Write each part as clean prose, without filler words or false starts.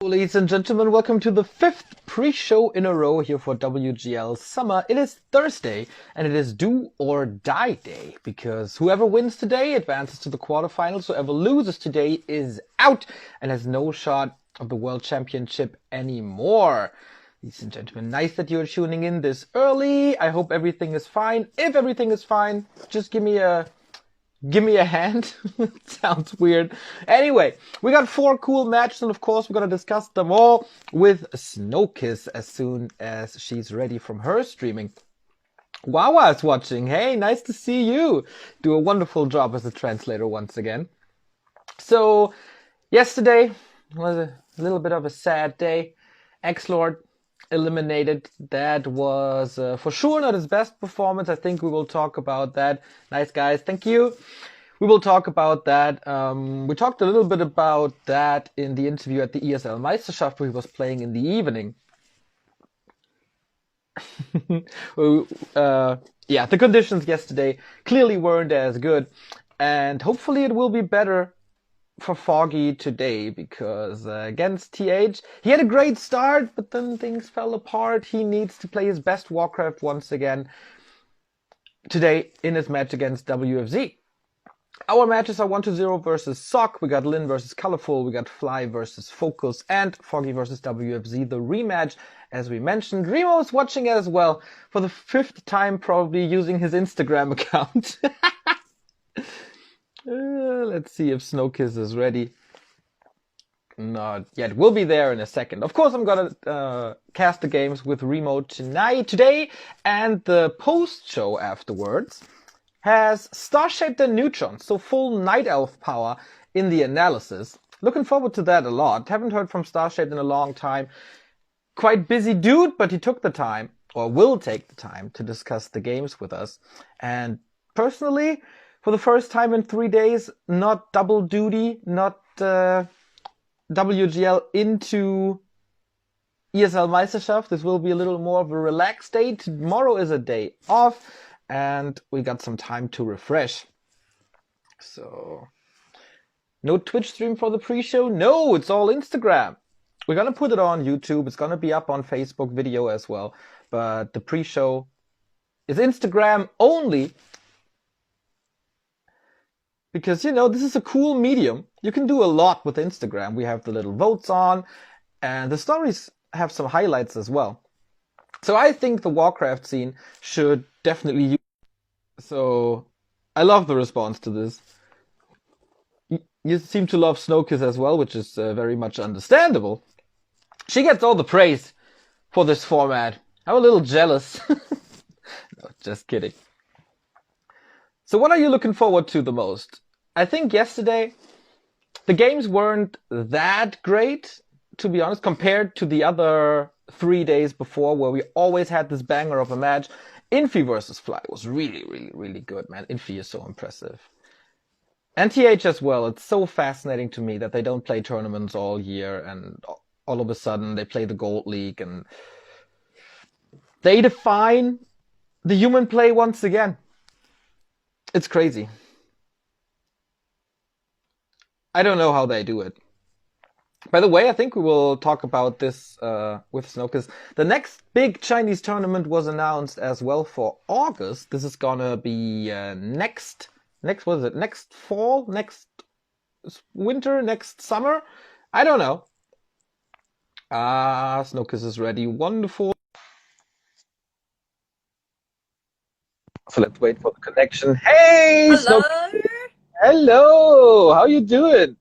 Ladies and gentlemen, welcome to the fifth pre-show in a row here for WGL Summer. It is Thursday and it is do or die day because whoever wins today advances to the quarterfinals, whoever loses today is out and has no shot of the World Championship anymore. Ladies and gentlemen, nice that you're tuning in this early. I hope everything is fine. If everything is fine, just give me a hand. Sounds weird. Anyway, we got 4 cool matches, and of course we're gonna discuss them all with Snowkiss as soon as she's ready from her streaming. Wawa's watching. Hey, nice to see you. Do a wonderful job as a translator once again. So, yesterday was a little bit of a sad day. X-Lord eliminated. That was for sure not his best performance. I think we will talk about that. Nice guys, thank you. We will talk about that. We talked a little bit about that in the interview at the ESL Meisterschaft where he was playing in the evening. Yeah, the conditions yesterday clearly weren't as good, and hopefully it will be better for Foggy today, because against TH, he had a great start, but then things fell apart. He needs to play his best Warcraft once again today in his match against WFZ. Our matches are 1-0 versus Sock, we got Lin versus Colorful, we got Fly versus Focus, and Foggy versus WFZ, the rematch, as we mentioned. Remo is watching as well, for the 5th time probably using his Instagram account. Let's see if Snowkiss is ready. Not yet. We'll be there in a second. Of course, I'm gonna cast the games with Remo today, and the post-show afterwards has Star-Shaped and Neutron, so full Night Elf power in the analysis. Looking forward to that a lot. Haven't heard from Star-Shaped in a long time. Quite busy dude, but he took the time, or will take the time, to discuss the games with us. And personally, for the first time in 3 days, not double duty, not WGL into ESL Meisterschaft. This will be a little more of a relaxed day. Tomorrow is a day off, and we got some time to refresh. So, no Twitch stream for the pre-show? No, it's all Instagram. We're gonna put it on YouTube. It's gonna be up on Facebook video as well. But the pre-show is Instagram only. Because, you know, this is a cool medium. You can do a lot with Instagram. We have the little votes on, and the stories have some highlights as well. So I think the Warcraft scene should definitely use. So I love the response to this. You seem to love Snowkiss as well, which is very much understandable. She gets all the praise for this format. I'm a little jealous. No, just kidding. So what are you looking forward to the most? I think yesterday, the games weren't that great, to be honest, compared to the other 3 days before, where we always had this banger of a match. Infi versus Fly was really, really, really good, man. Infi is so impressive. And TH as well. It's so fascinating to me that they don't play tournaments all year, and all of a sudden they play the Gold League, and they define the human play once again. It's crazy. I don't know how they do it. By the way, I think we will talk about this with Snowkiss. The next big Chinese tournament was announced as well for August. This is gonna be next what is it? Next fall? Next winter? Next summer? I don't know. Snowkiss is ready. Wonderful. So let's wait for the connection. Hey, Hello. Hello. How you doing?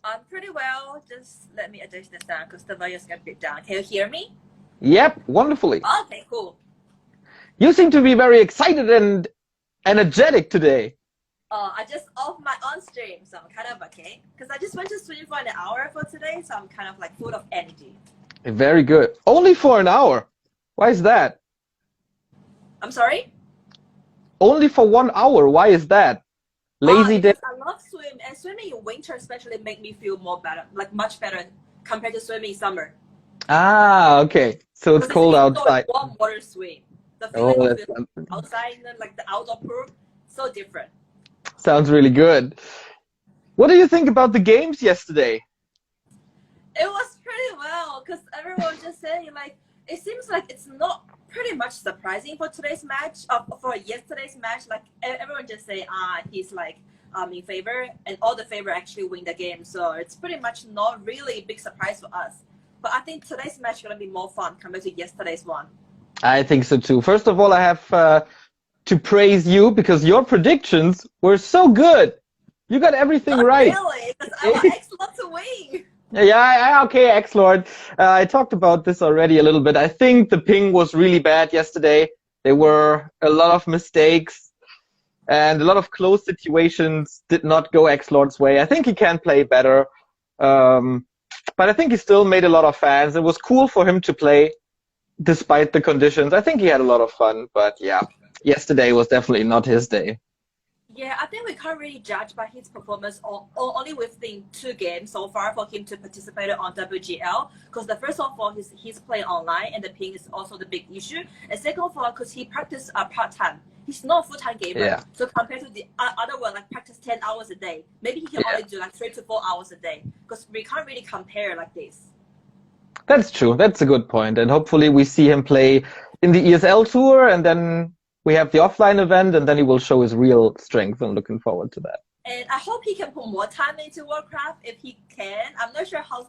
I'm pretty well. Just let me adjust the sound because the volume's got a bit down. Can you hear me? Yep, wonderfully. Okay, cool. You seem to be very excited and energetic today. I just off my on stream, so I'm kind of okay. Because I just went to swim for an hour for today, so I'm kind of like full of energy. Very good. Only for an hour. Why is that? I'm sorry? Only for 1 hour. Why is that? Lazy day. I love swim, and swimming in winter especially make me feel more better, like much better compared to swimming in summer. Ah, okay. So it's cold outside. Warm water swim. The feeling of the outside, and then, like the outdoor pool, so different. Sounds really good. What do you think about the games yesterday? It was know, because everyone just saying like it seems like it's not pretty much surprising for today's match, for yesterday's match. Like everyone just say he's like in favor, and all the favor actually win the game. So it's pretty much not really a big surprise for us. But I think today's match is gonna be more fun compared to yesterday's one. I think so too. First of all, I have to praise you because your predictions were so good. You got everything Not right. really, because I want X-Lord to win. Yeah, okay, X-Lord. I talked about this already a little bit. I think the ping was really bad yesterday. There were a lot of mistakes and a lot of close situations did not go X-Lord's way. I think he can play better. But I think he still made a lot of fans. It was cool for him to play despite the conditions. I think he had a lot of fun, but yeah, yesterday was definitely not his day. Yeah, I think we can't really judge by his performance only within 2 games so far for him to participate on WGL. Because the first of all, he's playing online and the ping is also the big issue. And second of all, because he practiced part-time. He's not a full-time gamer. Yeah. So compared to the other one, like practice 10 hours a day, maybe he can only do like 3 to 4 hours a day. Because we can't really compare like this. That's true. That's a good point. And hopefully we see him play in the ESL tour, and then we have the offline event, and then he will show his real strength. I'm looking forward to that. And I hope he can put more time into Warcraft if he can. I'm not sure how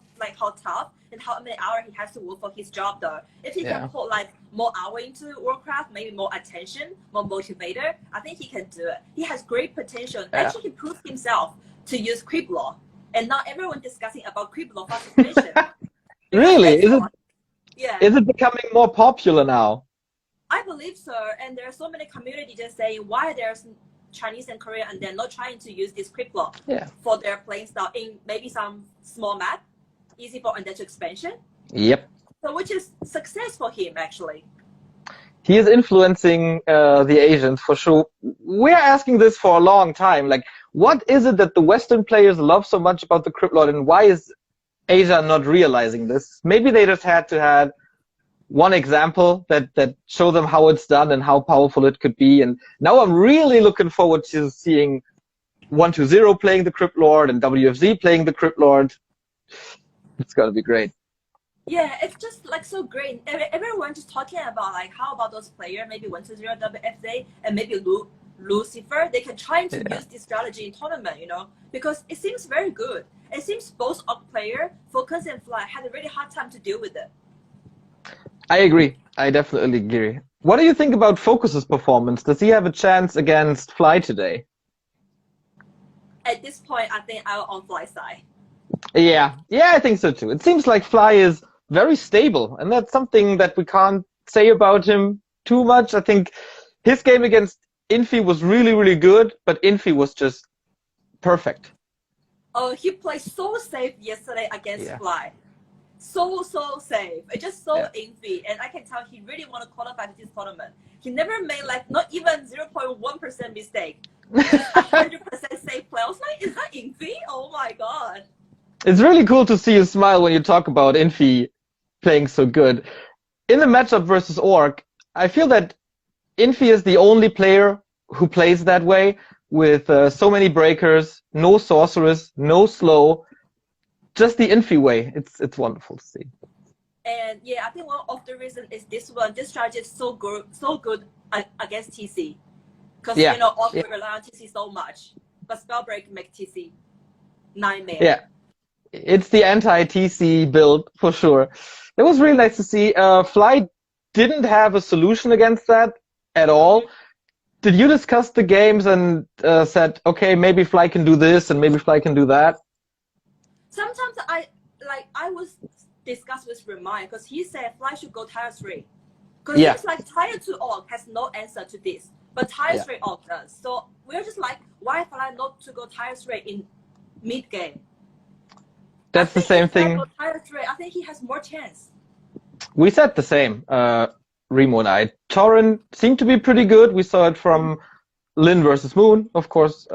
tough and how many hours he has to work for his job though. If he can put like more hour into Warcraft, maybe more attention, more motivator, I think he can do it. He has great potential. Actually, he proved himself to use creep law, and now everyone discussing about creep law for suspension. Really? Is it becoming more popular now? I believe so, and there are so many communities just saying why there's Chinese and Korean and they're not trying to use this script block for their playing style in maybe some small map, easy for and expansion. Yep. So which is success for him actually. He is influencing the Asians for sure. We're asking this for a long time. Like, what is it that the Western players love so much about the crypt lord, and why is Asia not realizing this? Maybe they just had to have one example that show them how it's done and how powerful it could be. And now I'm really looking forward to seeing 120 playing the Crypt Lord and WFZ playing the Crypt Lord. It's gonna be great. Yeah, it's just like so great. Everyone just talking about like how about those players, maybe 120 WFZ and maybe Lucifer, they can try to use this strategy in tournament, you know, because it seems very good. It seems both of player, Focus and Fly, had a really hard time to deal with it. I agree. I definitely agree. What do you think about Focus's performance? Does he have a chance against Fly today? At this point, I think I'm on Fly side. Yeah, I think so too. It seems like Fly is very stable, and that's something that we can't say about him too much. I think his game against Infi was really, really good, but Infi was just perfect. Oh, he played so safe yesterday against Fly. So safe. It's just so Infi, and I can tell he really want to qualify to this tournament. He never made like not even 0.1% mistake. 100% safe play. I was like, is that Infi? Oh my god. It's really cool to see you smile when you talk about Infi playing so good. In the matchup versus Orc, I feel that Infi is the only player who plays that way, with so many breakers, no sorceress, no slow, just the Infi way. It's wonderful to see. And yeah, I think one of the reasons is this one. This strategy is so good against TC, because you know Orc rely on TC so much, but Spellbreak make TC nightmare. Yeah, it's the anti-TC build for sure. It was really nice to see. Fly didn't have a solution against that at all. Did you discuss the games and said, okay, maybe Fly can do this and maybe Fly can do that? Sometimes I was discussed with Remind, because he said Fly should go tier 3. Because it's like tier 2 orc has no answer to this, but tier 3 orc does. So we're just like, why Fly not to go tier 3 in mid game? That's the same thing. Tier 3, I think he has more chance. We said the same, Remo and I. Torren seemed to be pretty good. We saw it from Lin versus Moon, of course.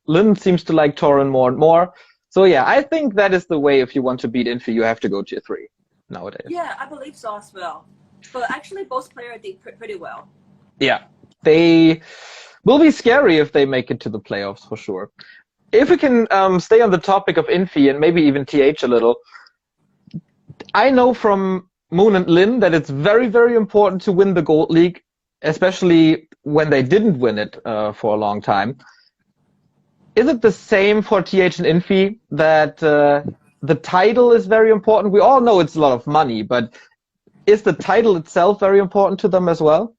Lin seems to like Torren more and more. So yeah, I think that is the way. If you want to beat Infi, you have to go tier 3 nowadays. Yeah, I believe so as well. But actually, both players did pretty well. Yeah, they will be scary if they make it to the playoffs for sure. If we can stay on the topic of Infi and maybe even TH a little, I know from Moon and Lin that it's very, very important to win the Gold League, especially when they didn't win it for a long time. Is it the same for TH and Infi that the title is very important? We all know it's a lot of money, but is the title itself very important to them as well?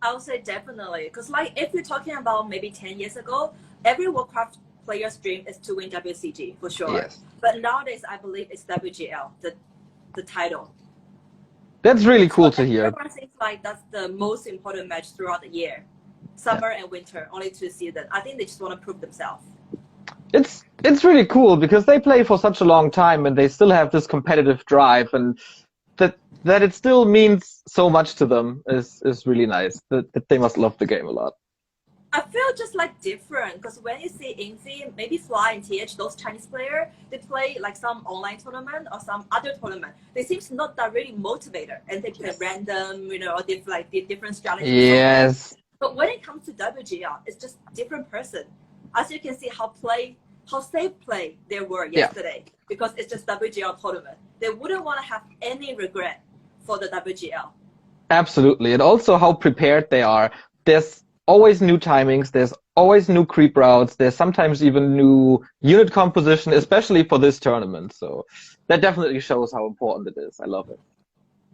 I would say definitely, because like if you're talking about maybe 10 years ago, every Warcraft player's dream is to win WCG for sure. Yes. But nowadays, I believe it's WGL, the title. That's really cool to hear. Everyone thinks like that's the most important match throughout the year, summer and winter, only 2 seasons. I think they just want to prove themselves. It's really cool because they play for such a long time and they still have this competitive drive, and that it still means so much to them is really nice. That they must love the game a lot. I feel just like different because when you see Infi, maybe Fly and TH, those Chinese players, they play like some online tournament or some other tournament. They seem not that really motivated, and they play random, or they like different strategies. Yes. But when it comes to WGL, it's just different person. As you can see, how safe play they were yesterday, because it's just WGL tournament. They wouldn't want to have any regret for the WGL. Absolutely, and also how prepared they are. There's always new timings, there's always new creep routes, there's sometimes even new unit composition, especially for this tournament. So that definitely shows how important it is. I love it.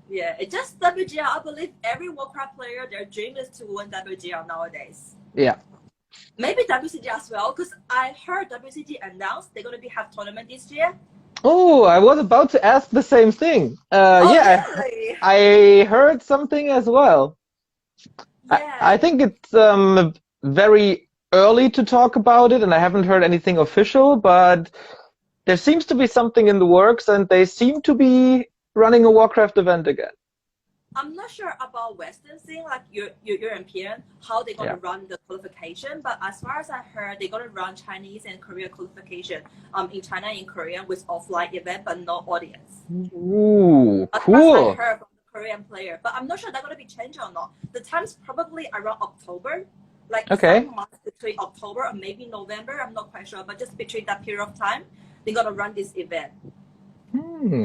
Yeah, it's just WGL. I believe every Warcraft player, their dream is to win WGL nowadays. Yeah. Maybe WCG as well, because I heard WCG announced they're going to have tournament this year. Oh, I was about to ask the same thing. Really? I heard something as well. Yeah. I think it's very early to talk about it, and I haven't heard anything official, but there seems to be something in the works, and they seem to be running a Warcraft event again. I'm not sure about Western scene, like your European, how they're going to run the qualification. But as far as I heard, they're going to run Chinese and Korean qualification in China and Korea with offline event, but no audience. Ooh, as cool. Far as I heard from the Korean player. But I'm not sure they're going to be changed or not. The time's probably around October. Like some months between October or maybe November. I'm not quite sure. But just between that period of time, they're going to run this event.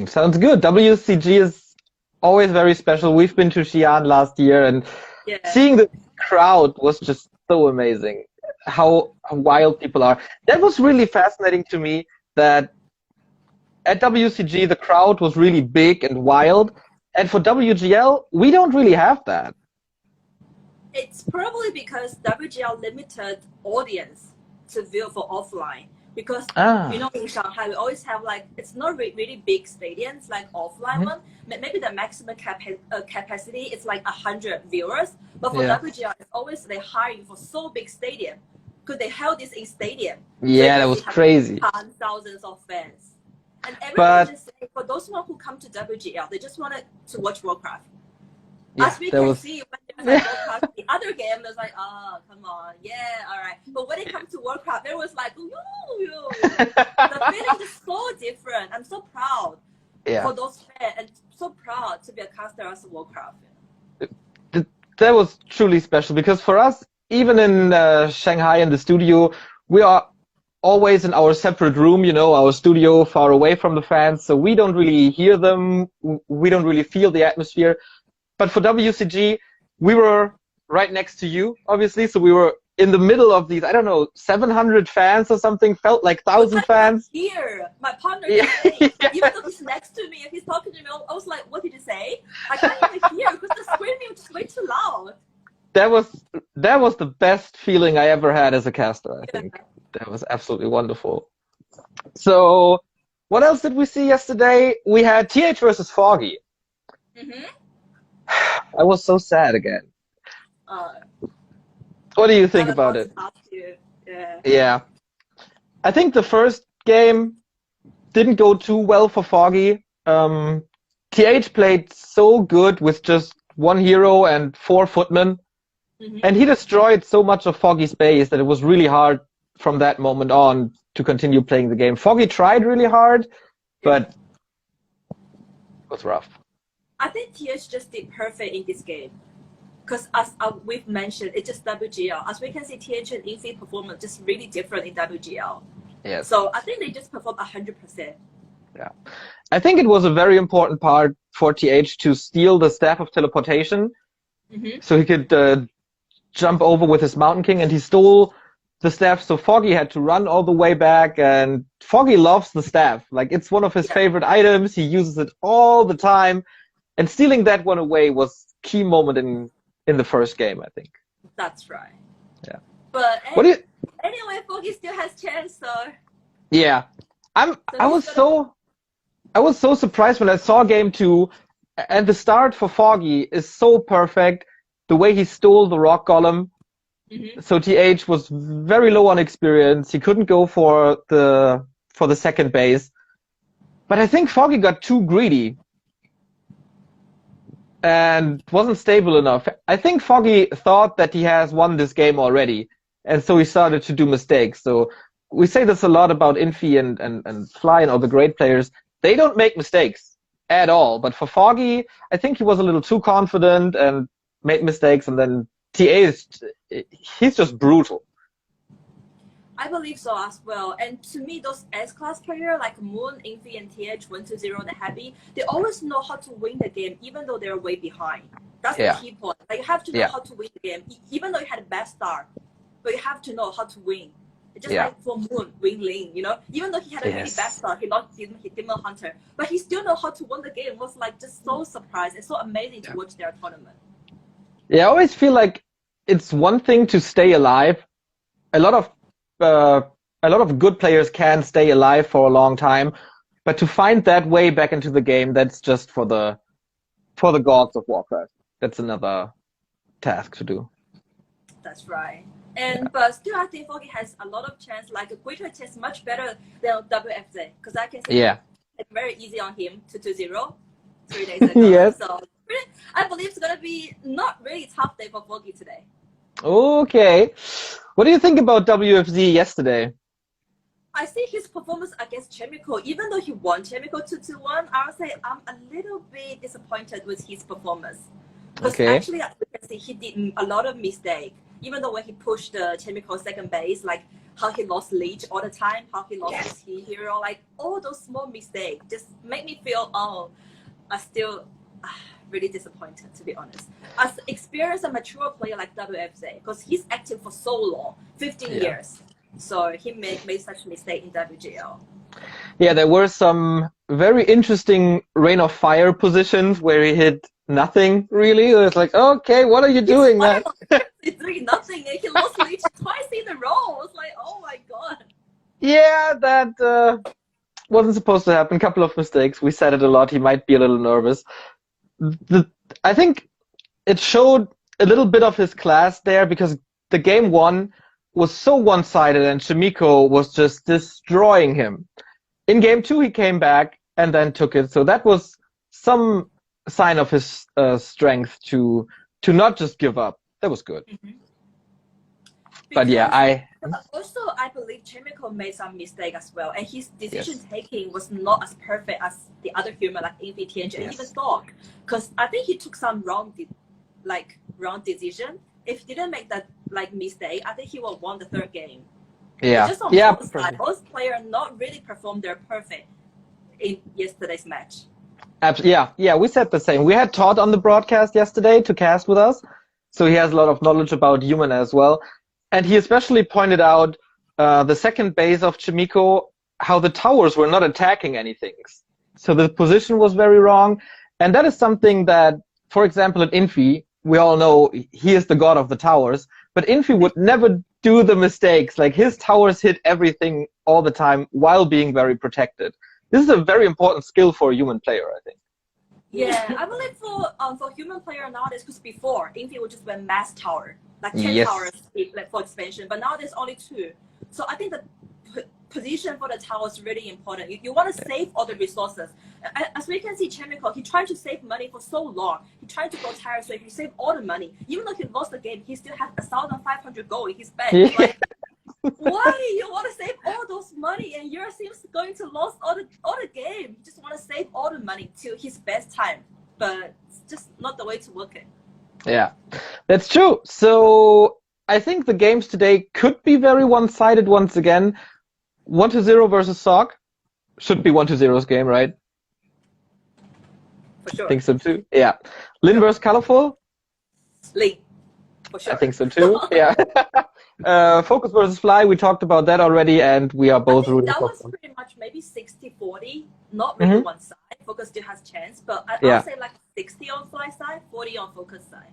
Sounds good. WCG is always very special. We've been to Xi'an last year, and seeing the crowd was just so amazing. How wild people are. That was really fascinating to me, that at WCG the crowd was really big and wild, and for WGL we don't really have that. It's probably because WGL limited audience to view for offline. Because in Shanghai we always have like, it's not really big stadiums like offline one. Maybe the maximum capacity is like 100 viewers. But for WGL, it's always they hiring for so big stadium because they held this in stadium. Yeah, that was crazy. Thousands of fans, and everyone just say, for those one who come to WGL, they just wanted to watch Warcraft. As we can see, when there's like Warcraft, the other game, there's like, oh, come on, all right. But when it comes to Warcraft, it was like, ooh. The feeling is so different. I'm so proud for those fans, and so proud to be a caster as a Warcraft. That was truly special, because for us, even in Shanghai in the studio, we are always in our separate room, our studio far away from the fans, so we don't really hear them, we don't really feel the atmosphere. But for WCG, we were right next to you, obviously, so we were in the middle of these, I don't know, 700 fans or something, felt like 1,000 fans. Here, my partner is saying, even though he's next to me and he's talking to me, I was like, what did he say? I can't even hear because the screaming was just way too loud. That was the best feeling I ever had as a caster, I think. That was absolutely wonderful. So, what else did we see yesterday? We had TH versus Foggy. I was so sad again. What do you think about it? Yeah. I think the first game didn't go too well for Foggy. TH played so good with just one hero and 4 footmen. And he destroyed so much of Foggy's base that it was really hard from that moment on to continue playing the game. Foggy tried really hard, but it was rough. I think TH just did perfect in this game. Because as we've mentioned, it's just WGL. As we can see, TH and Infi performance just really different in WGL. Yes. So I think they just performed 100%. Yeah. I think it was a very important part for TH to steal the Staff of Teleportation, so he could jump over with his Mountain King, and he stole the staff, so Foggy had to run all the way back, and Foggy loves the staff. Like, it's one of his favorite items. He uses it all the time, and stealing that one away was key moment in the first game, I think. That's right. Yeah. But anyway, Foggy still has chance, so. Yeah. I was so surprised when I saw game 2, and the start for Foggy is so perfect. The way he stole the Rock Golem. So TH was very low on experience. He couldn't go for the second base. But I think Foggy got too greedy and wasn't stable enough. I think Foggy thought that he has won this game already, and so he started to do mistakes. So we say this a lot about Infi and Fly and all the great players. They don't make mistakes at all. But for Foggy, I think he was a little too confident and made mistakes, and then he's just brutal. I believe so as well. And to me, those S-class players like Moon, Infi, and TH 1-0, the Heavy, they always know how to win the game, even though they're way behind. That's the key point. Like, you have to know how to win the game, even though you had a bad start. But you have to know how to win. Just like for Moon, Wing Ling, you know, even though he had a really bad start, he lost Demon Hunter, but he still know how to win the game. It was like just so surprised. It's so amazing to watch their tournament. Yeah, I always feel like it's one thing to stay alive. A lot of good players can stay alive for a long time, but to find that way back into the game, that's just for the gods of Warcraft. That's another task to do. That's right. And but still, I think Foggy has a lot of chance. Like a greater chance, much better than WFZ, because I can say it's very easy on him 2-0 3 days ago. So I believe it's gonna be not really tough day for Foggy today. Okay. What do you think about WFZ yesterday? I see his performance against Chemical. Even though he won Chemical 2-1, I would say I'm a little bit disappointed with his performance. Because actually, I can see he did a lot of mistakes. Even though when he pushed the Chemical second base, like how he lost Leech all the time, how he lost his hero, like all those small mistakes just make me feel, I still really disappointed, to be honest. As experienced and mature player like WFZ, because he's active for so long, 15 years. So he made such a mistake in WGL. Yeah, there were some very interesting Rain of Fire positions where he hit nothing, really. It was like, okay, what are you doing, man? He's doing nothing, and he lost Leech twice in a row. I was like, oh my god. Yeah, that wasn't supposed to happen. A couple of mistakes. We said it a lot. He might be a little nervous. I think it showed a little bit of his class there, because the game 1 was so one-sided and Chimico was just destroying him. In game 2, he came back and then took it. So that was some sign of his strength to not just give up. That was good. But yeah, I believe Chemical made some mistake as well, and his decision taking was not as perfect as the other human like Infi, TNG, and even Dog. Because I think he took some wrong decision. If he didn't make that mistake, I think he would have won the third game. Yeah. Just on both sides, both players not really performed their perfect in yesterday's match. Yeah, we said the same. We had Todd on the broadcast yesterday to cast with us, so he has a lot of knowledge about human as well. And he especially pointed out the second base of Chimico, how the towers were not attacking anything. So the position was very wrong. And that is something that, for example, at Infi, we all know he is the god of the towers, but Infi would never do the mistakes. Like, his towers hit everything all the time while being very protected. This is a very important skill for a human player, I think. Yeah, I believe for human player nowadays, because before Infi would just win mass tower, like 10 towers for expansion, but now there's only 2. So I think the position for the tower is really important. You want to save all the resources. As we can see, Chemical, he tried to save money for so long. He tried to go tired, so he saved all the money. Even though he lost the game, he still has 1,500 gold in his bank. Yeah. Like, why you want to save all those money and your team's going to lose all the game? You just want to save all the money till his best time, but it's just not the way to work it. Yeah, that's true. So I think the games today could be very one-sided once again. 1-0 versus Sock should be 1-0's game, right? sure. I think so too. Yeah. Lin versus Colorful? Lin, for sure. I think so too. Yeah. Focus versus Fly, we talked about that already, and we are both rooting that for was Focus. pretty much maybe 60-40, not really one side. Focus still has chance, but I'll say like 60 on Fly side, 40 on Focus side.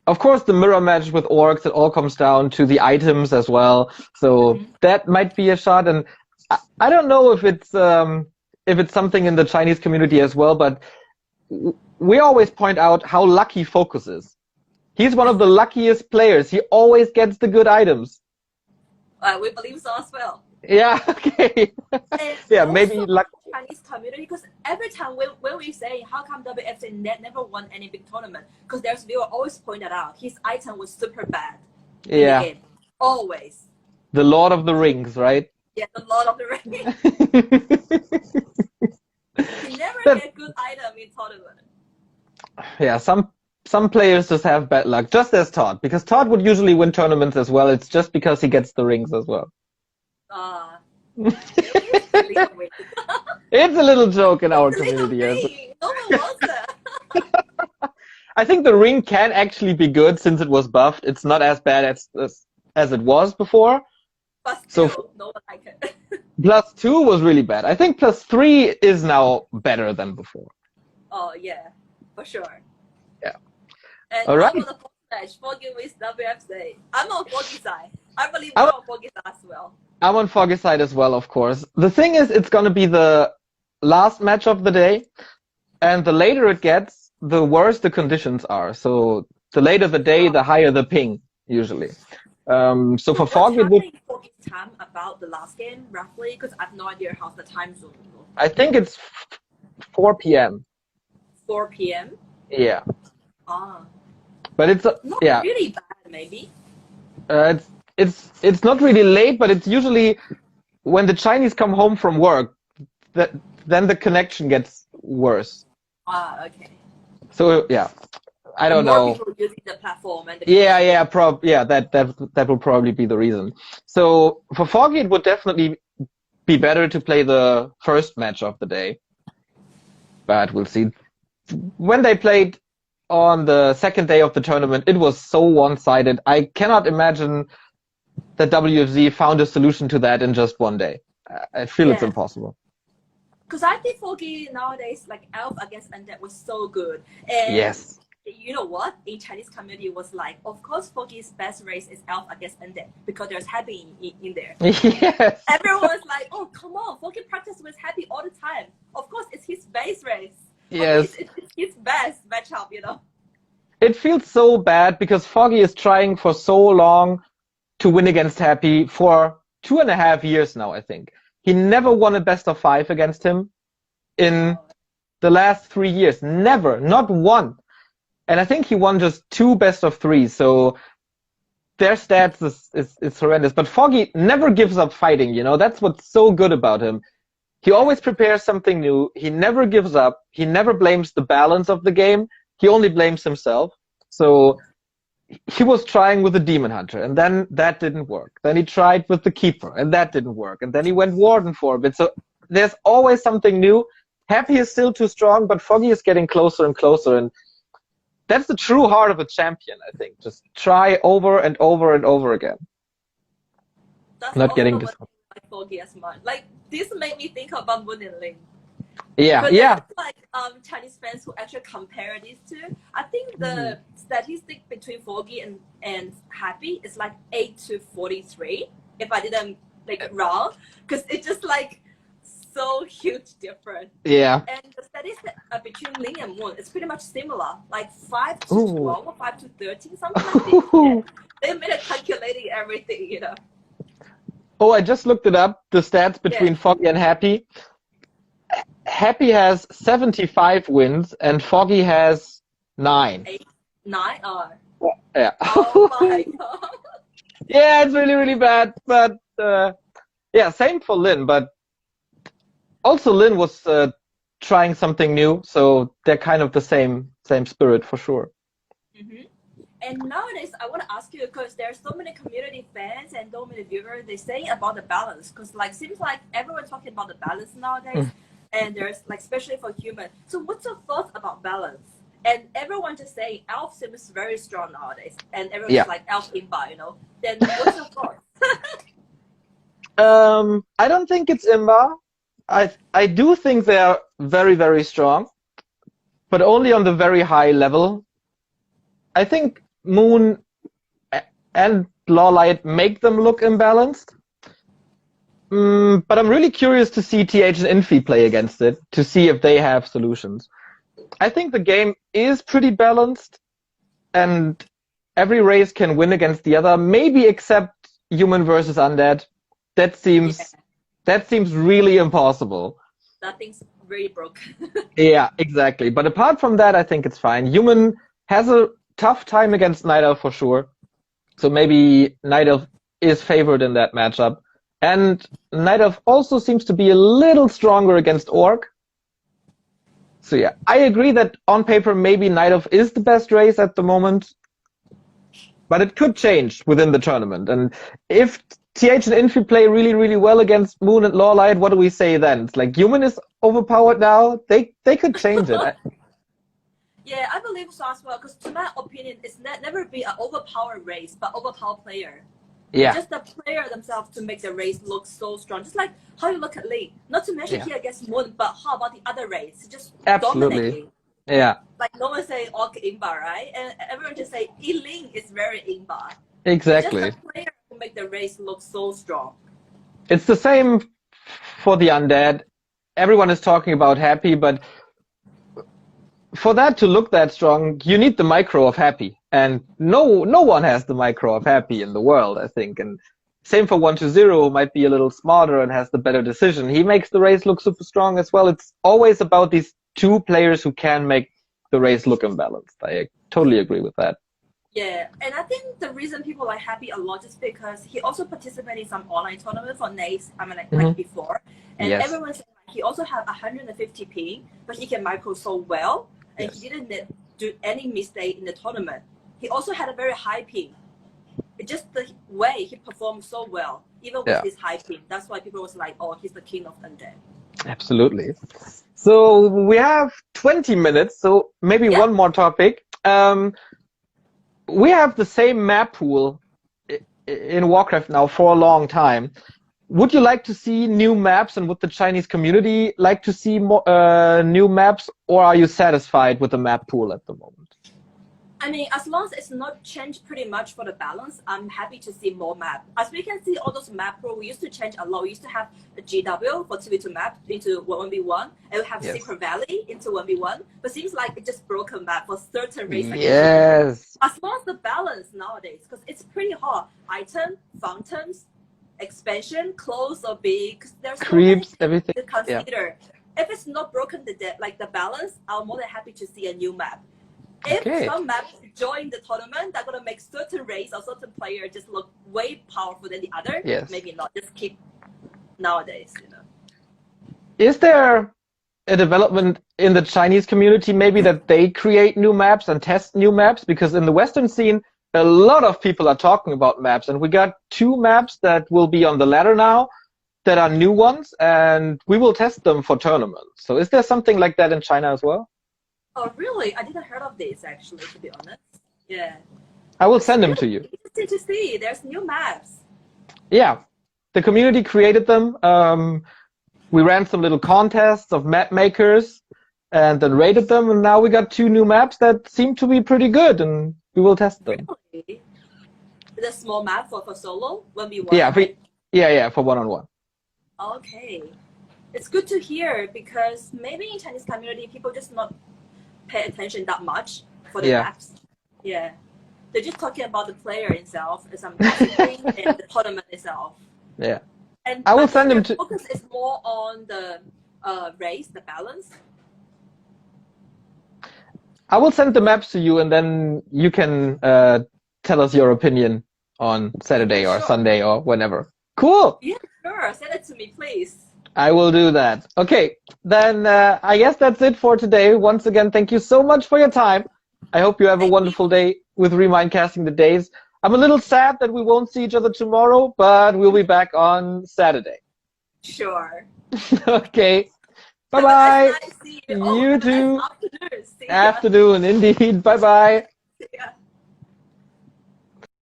Of course, the mirror match with orcs, it all comes down to the items as well. So that might be a shot. And I don't know if it's something in the Chinese community as well, but we always point out how lucky Focus is. He's one of the luckiest players. He always gets the good items. We believe so as well. Yeah, okay. Yeah, maybe luck. Chinese community, because every time when we say how come WFC never won any big tournament, because there's viewer always pointed out his item was super bad in the game. Always. The Lord of the Rings, right? Yeah, the Lord of the Rings. He never get good item in tournament. Yeah, some players just have bad luck, just as Todd, because Todd would usually win tournaments as well. It's just because he gets the rings as well. It's a little joke in our community. Yes. No one wants that. I think the ring can actually be good since it was buffed. It's not as bad as it was before. But still, no one likes it. +2 was really bad. I think +3 is now better than before. Oh yeah, for sure. Yeah. And all right. the match, Foggy with WFC. I'm on Foggy side. I believe you're on Foggy side as well. I'm on Foggy side as well, of course. The thing is, it's going to be the last match of the day, and the later it gets, the worse the conditions are. So the later the day, the higher the ping, usually. So for Foggy, it would... Foggy's time about the last game, roughly? Because I have no idea how's the time zone. I think it's 4 p.m. 4 p.m.? Yeah. Ah. But it's not really bad, maybe. It's not really late, but it's usually when the Chinese come home from work, then the connection gets worse. Ah, okay. So yeah, I don't know. More people using the platform and that will probably be the reason. So for Foggy, it would definitely be better to play the first match of the day. But we'll see. When they played on the second day of the tournament, it was so one-sided. I cannot imagine that WFZ found a solution to that in just one day. I feel it's impossible. Because I think Foggy nowadays, like Elf against Undead was so good. And yes. You know what? In Chinese community was like, of course Foggy's best race is Elf against Undead because there's Happy in there. Yes. Everyone's like, oh, come on, Foggy practice with Happy all the time. Of course, it's his base race. Yes. It's his best matchup, you know. It feels so bad because Foggy is trying for so long to win against Happy for 2.5 years now, I think. He never won a best of 5 against him in the last 3 years. Never, not one. And I think he won just 2 best of 3. So their stats is horrendous. But Foggy never gives up fighting, you know. That's what's so good about him. He always prepares something new. He never gives up. He never blames the balance of the game. He only blames himself. So he was trying with the Demon Hunter, and then that didn't work. Then he tried with the Keeper, and that didn't work. And then he went Warden for a bit. So there's always something new. Happy is still too strong, but Foggy is getting closer and closer. And that's the true heart of a champion, I think. Just try over and over and over again. That's not getting this. Like Foggy as much. Like this made me think about Moon and Ling. Yeah, but yeah. Like Chinese fans who actually compare these two, I think the statistic between Foggy and Happy is like 8-43. If I didn't wrong, because it's just like so huge difference. Yeah. And the statistic between Ling and Moon is pretty much similar, like 5-12 or 5-13, something like this. Yeah. They made a calculating everything, you know. Oh, I just looked it up. The stats between Foggy and Happy. Happy has 75 wins and Foggy has 9. 9? Yeah. Oh my god. Yeah, it's really, really bad. But yeah, same for Lin. But also Lin was trying something new, so they're kind of the same spirit for sure. And nowadays, I want to ask you, because there's so many community fans and so many viewers, they say about the balance. Because like seems like everyone's talking about the balance nowadays. and there's like especially for human. So what's your thoughts about balance? And everyone just saying elf seems very strong nowadays, and everyone's Yeah. like elf imba, you know. Then what's your thoughts? I don't think it's imba. I do think they are very, very strong, but only on the very high level. I think Moon and Lawlight make them look imbalanced. But I'm really curious to see TH and Infi play against it, to see if they have solutions. I think the game is pretty balanced, and every race can win against the other, maybe except human versus undead. That seems really impossible. That thing's really broken. Yeah, exactly. But apart from that, I think it's fine. Human has a tough time against Night Elf for sure. So maybe Night Elf is favored in that matchup. And Night Elf also seems to be a little stronger against Orc. So yeah, I agree that on paper maybe Night Elf is the best race at the moment. But it could change within the tournament. And if TH and Infi play really, really well against Moon and Lawlight, what do we say then? It's like Human is overpowered now. They could change it. Yeah, I believe so as well. Because to my opinion, it's never be an overpowered race, but overpowered player. Yeah. Just the player themselves to make the race look so strong. Just like how you look at Lee. Not to mention here against Moon, but how about the other race? Just dominating. Yeah. Like no one say Orc Imba, right? And everyone just say Ling is very Imba. Exactly. Just the player who make the race look so strong. It's the same for the undead. Everyone is talking about Happy, but for that to look that strong, you need the micro of Happy. And no one has the micro of Happy in the world, I think. And same for 120, might be a little smarter and has the better decision. He makes the race look super strong as well. It's always about these two players who can make the race look imbalanced. I totally agree with that. Yeah, and I think the reason people are happy a lot is because he also participated in some online tournament for Nace, like before. And everyone said he also have 150 ping, but he can micro so well, and he didn't do any mistake in the tournament. He also had a very high ping. It's just the way he performed so well, even with his high ping. That's why people was like, oh, he's the king of undead. Absolutely. So we have 20 minutes, so maybe one more topic. We have the same map pool in Warcraft now for a long time. Would you like to see new maps, and would the Chinese community like to see more new maps, or are you satisfied with the map pool at the moment? I mean, as long as it's not changed pretty much for the balance, I'm happy to see more map. As we can see, all those map pro, we used to change a lot. We used to have a GW for 2v2 map into 1v1, and we have Secret Valley into 1v1. But seems like it just broke a map for certain races. Yes. As long as the balance nowadays, because it's pretty hard. Item, fountains, expansion, close or big. There's creeps, so everything to consider. If it's not broken like the balance, I'm more than happy to see a new map. If some maps join the tournament, they're gonna make certain race or certain player just look way powerful than the other. Maybe not. Just keep nowadays, you know. Is there a development in the Chinese community maybe that they create new maps and test new maps? Because in the Western scene, a lot of people are talking about maps, and we got 2 maps that will be on the ladder now that are new ones, and we will test them for tournaments. So is there something like that in China as well? Oh, really? I didn't heard of this, actually, to be honest. Yeah. I will send them to you. Interesting to see. There's new maps. Yeah. The community created them. We ran some little contests of map makers and then rated them, and now we got 2 new maps that seem to be pretty good, and we will test them. Really? The small map for solo? 1v1? Yeah, for one-on-one. Okay. It's good to hear, because maybe in Chinese community, people just not pay attention that much for the maps. Yeah. They're just talking about the player itself and some thing and the tournament itself. Yeah. And I will send them to focus is more on the race, the balance. I will send the maps to you, and then you can tell us your opinion on Saturday or Sunday or whenever. Cool. Yeah, sure. Send it to me, please. I will do that. Okay, then I guess that's it for today. Once again, thank you so much for your time. I hope you have a wonderful day with Remindcasting the Days. I'm a little sad that we won't see each other tomorrow, but we'll be back on Saturday. Sure. Okay. Bye bye. Nice. See you. Oh, You have a too. nice afternoon. See ya. Afternoon, indeed. Bye bye.